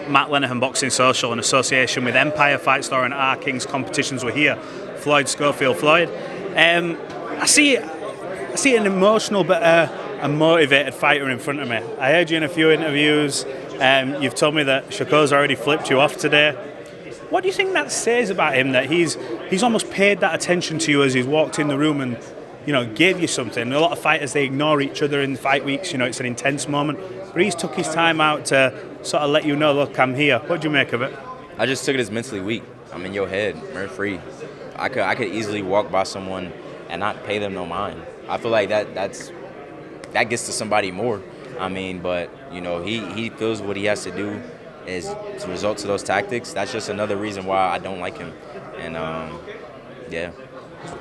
Matt Lenihan Boxing Social in association with Empire Fight Store and R King's competitions were here. Floyd Schofield. Floyd, I see an emotional but a motivated fighter in front of me. I heard you in a few interviews. You've told me that Shakur's already flipped you off today. What do you think that says about him, that he's almost paid that attention to you as he's walked in the room and, you know, gave you something? A lot of fighters, they ignore each other in fight weeks. You know, it's an intense moment. But he's took his time out to sort of let you know, look, I'm here. What do you make of it? I just took it as mentally weak. I'm in your head, nerve free. I could easily walk by someone and not pay them no mind. I feel like that gets to somebody more. I mean, but you know, he feels what he has to do is to result to those tactics. That's just another reason why I don't like him. And yeah.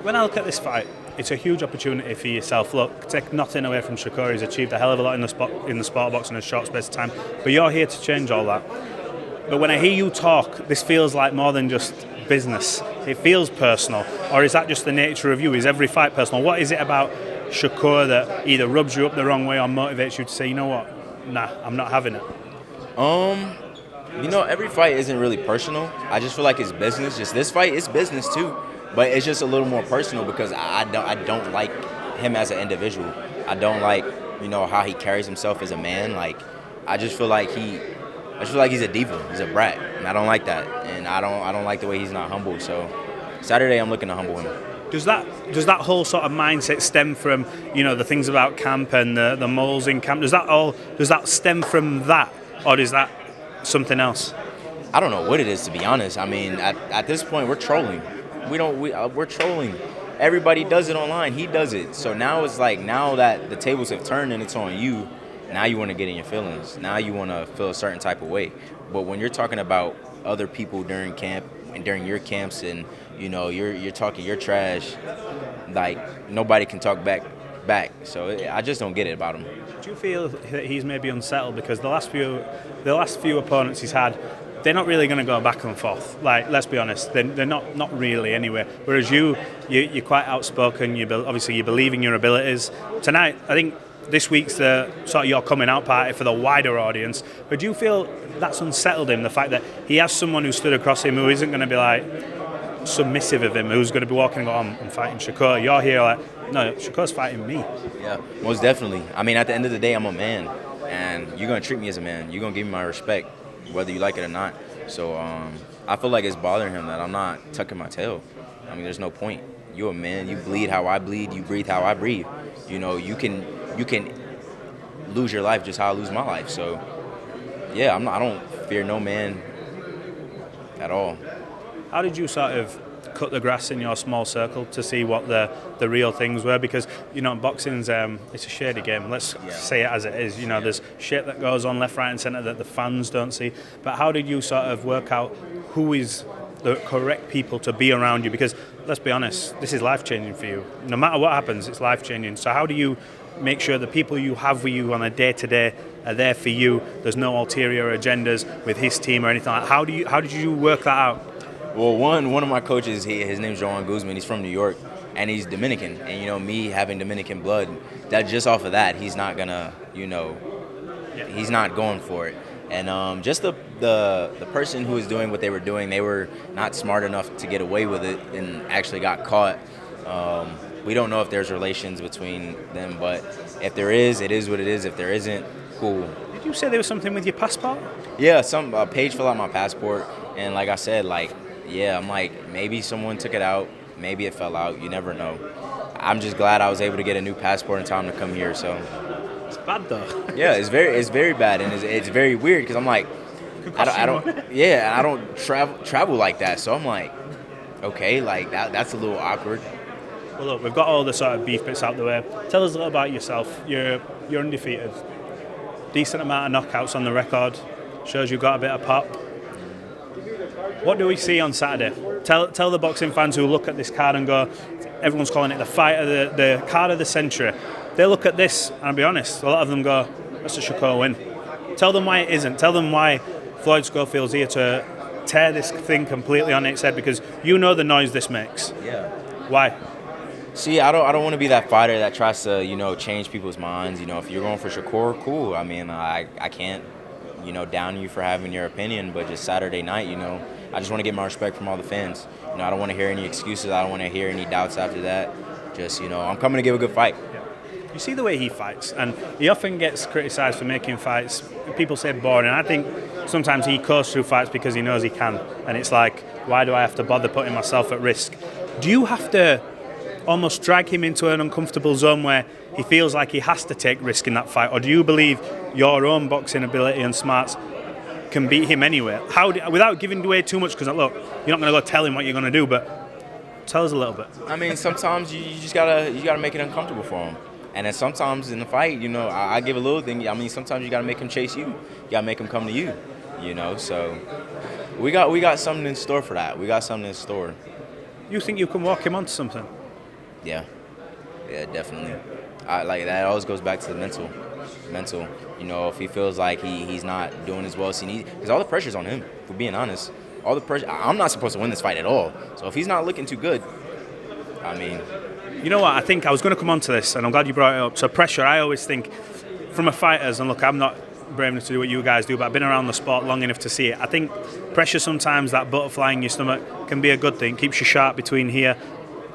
When I look at this fight, it's a huge opportunity for yourself. Look, take nothing away from Shakur. He's achieved a hell of a lot in the sport of boxing in a short space of time. But you're here to change all that. But when I hear you talk, this feels like more than just business. It feels personal. Or is that just the nature of you? Is every fight personal? What is it about Shakur that either rubs you up the wrong way or motivates you to say, you know what, nah, I'm not having it? You know, every fight isn't really personal. I just feel like it's business. Just this fight is business too, but it's just a little more personal because I don't like him as an individual. I don't like, you know, how he carries himself as a man. Like, I just feel like he's a diva. He's a brat, and I don't like that. And I don't like the way he's not humble. So Saturday, I'm looking to humble him. Does that whole sort of mindset stem from, you know, the things about camp and the moles in camp? Does that stem from that, or is that something else? I don't know what it is, to be honest. I mean, at this point, we're trolling. We're trolling. Everybody does it online. He does it. So now it's like, now that the tables have turned and it's on you, now you want to get in your feelings. Now you want to feel a certain type of way. But when you're talking about other people during camp and during your camps, and you know you're talking your trash, like nobody can talk back. So I just don't get it about him. Do you feel that he's maybe unsettled because the last few opponents he's had, they're not really going to go back and forth? Like, let's be honest, they're not really anyway. Whereas you're quite outspoken. Obviously you believe in your abilities. Tonight, I think this week's the sort of your coming out party for the wider audience. But do you feel that's unsettled him, the fact that he has someone who stood across him who isn't going to be like submissive of him, who's going to be walking and go, I'm fighting Shakur. You're here like, no, Shakur's fighting me. Yeah, most definitely. I mean, at the end of the day, I'm a man, and you're going to treat me as a man. You're going to give me my respect, whether you like it or not. So I feel like it's bothering him that I'm not tucking my tail. I mean, there's no point. You're a man. You bleed how I bleed. You breathe how I breathe. You know, you can lose your life just how I lose my life. So, yeah, I don't fear no man at all. How did you sort of cut the grass in your small circle to see what the real things were? Because, you know, boxing's it's a shady game. Let's say it as it is. You know, there's shit that goes on left, right and centre that the fans don't see. But how did you sort of work out who is the correct people to be around you? Because, let's be honest, this is life-changing for you. No matter what happens, it's life-changing. So how do you make sure the people you have with you on a day-to-day are there for you? There's no ulterior agendas with his team or anything like that. How did you work that out? Well, one of my coaches, his name's Joan Guzman. He's from New York, and he's Dominican. And, you know, me having Dominican blood, that just off of that, he's not going to, you know, he's not going for it. And just the person who was doing what they were doing, they were not smart enough to get away with it and actually got caught. We don't know if there's relations between them, but if there is, it is what it is. If there isn't, cool. Did you say there was something with your passport? Yeah, some page filled out my passport, and like I said, like, yeah, I'm like, maybe someone took it out, maybe it fell out, you never know. I'm just glad I was able to get a new passport in time to come here, so. It's bad though. Yeah, it's very bad, and it's very weird because I'm like, I don't travel like that, so I'm like, okay, like that's a little awkward. Well, look, we've got all the sort of beef bits out the way. Tell us a little about yourself. You're undefeated. Decent amount of knockouts on the record. Shows you've got a bit of pop. What do we see on Saturday? Tell the boxing fans who look at this card and go, everyone's calling it the fight of the card of the century. They look at this, and I'll be honest, a lot of them go, that's a Shakur win. Tell them why it isn't. Tell them why Floyd Schofield's here to tear this thing completely on its head, because you know the noise this makes. Yeah. Why? See, I don't want to be that fighter that tries to, you know, change people's minds. You know, if you're going for Shakur, cool. I mean, I can't, down you for having your opinion, but just Saturday night, I just want to get my respect from all the fans. I don't want to hear any excuses. I don't want to hear any doubts after that. Just, I'm coming to give a good fight. You see the way he fights, and he often gets criticised for making fights, people say boring, and I think sometimes he coasts through fights because he knows he can, and it's like, why do I have to bother putting myself at risk? Do you have to almost drag him into an uncomfortable zone where he feels like he has to take risk in that fight, or do you believe your own boxing ability and smarts can beat him anyway? Without giving away too much, because look, you're not going to go tell him what you're going to do, but tell us a little bit. I mean, sometimes you just gotta make it uncomfortable for him. And then sometimes in the fight, I give a little thing. I mean, sometimes you got to make him chase you. You got to make him come to you, So we got something in store for that. We got something in store. You think you can walk him onto something? Yeah, definitely. That always goes back to the mental. If he feels like he's not doing as well as he needs, because all the pressure's on him, if we're being honest. All the pressure. I'm not supposed to win this fight at all. So if he's not looking too good, I mean... You know what, I think I was going to come on to this, and I'm glad you brought it up. So pressure, I always think, from a fighter's, and look, I'm not brave enough to do what you guys do, but I've been around the sport long enough to see it. I think pressure sometimes, that butterfly in your stomach, can be a good thing. Keeps you sharp between here,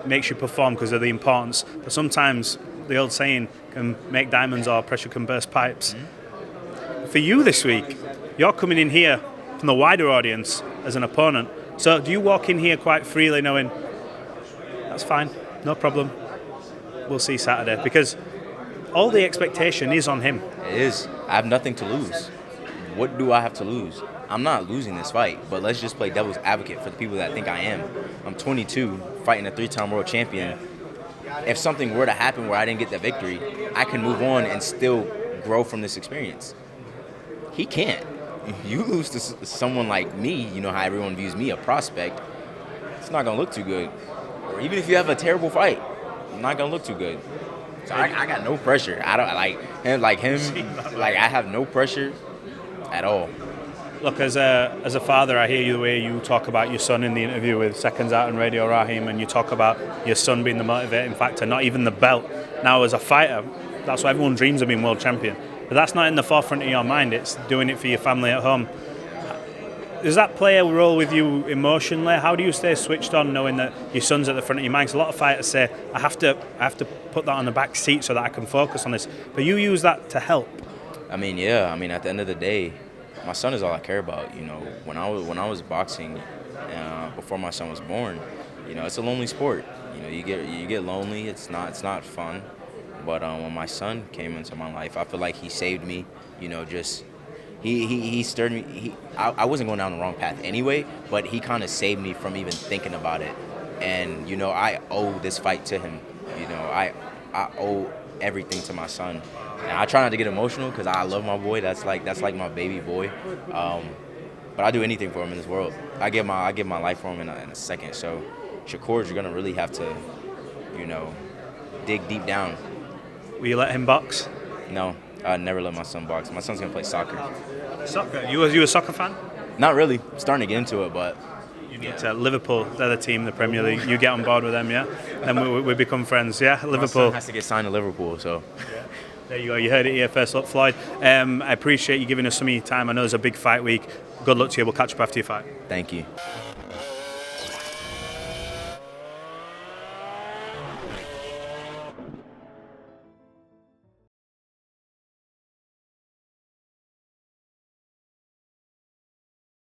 makes you perform because of the importance. But sometimes, the old saying, can make diamonds or pressure can burst pipes. Mm-hmm. For you this week, you're coming in here from the wider audience as an opponent. So do you walk in here quite freely knowing, that's fine, no problem, we'll see Saturday? Because all the expectation is on him. It is. I have nothing to lose. What do I have to lose? I'm not losing this fight, but let's just play devil's advocate for the people that think I am. I'm 22, fighting a 3-time world champion. If something were to happen where I didn't get the victory, I can move on and still grow from this experience. He can't. You lose to someone like me, how everyone views me, a prospect, it's not going to look too good. Or even if you have a terrible fight, it's not going to look too good. So I got no pressure. I don't like him. I have no pressure at all. Look, as a father, I hear you the way you talk about your son in the interview with Seconds Out on Radio Raheem, and you talk about your son being the motivating factor, not even the belt. Now, as a fighter, that's what everyone dreams of, being world champion. But that's not in the forefront of your mind. It's doing it for your family at home. Does that play a role with you emotionally? How do you stay switched on knowing that your son's at the front of your mind? Because a lot of fighters say, I have to put that on the back seat so that I can focus on this. But you use that to help. I mean, yeah. I mean, at the end of the day, my son is all I care about. When I was boxing, before my son was born, it's a lonely sport. You get lonely. It's not fun. But when my son came into my life, I feel like he saved me. He stirred me. I wasn't going down the wrong path anyway, but he kind of saved me from even thinking about it. And I owe this fight to him. I owe everything to my son. And I try not to get emotional because I love my boy. That's like my baby boy. But I do anything for him in this world. I give my life for him in a second. So Shakur, you're gonna really have to, dig deep down. Will you let him box? No, I never let my son box. My son's gonna play soccer. Soccer? You a soccer fan? Not really. I'm starting to get into it, but you need to. Liverpool, they're the team in the Premier League. You get on board with them, yeah? Then we become friends, yeah? Liverpool. My son has to get signed to Liverpool, so. Yeah. There you go. You heard it here first. Look, Floyd, I appreciate you giving us some of your time. I know it's a big fight week. Good luck to you. We'll catch up after your fight. Thank you.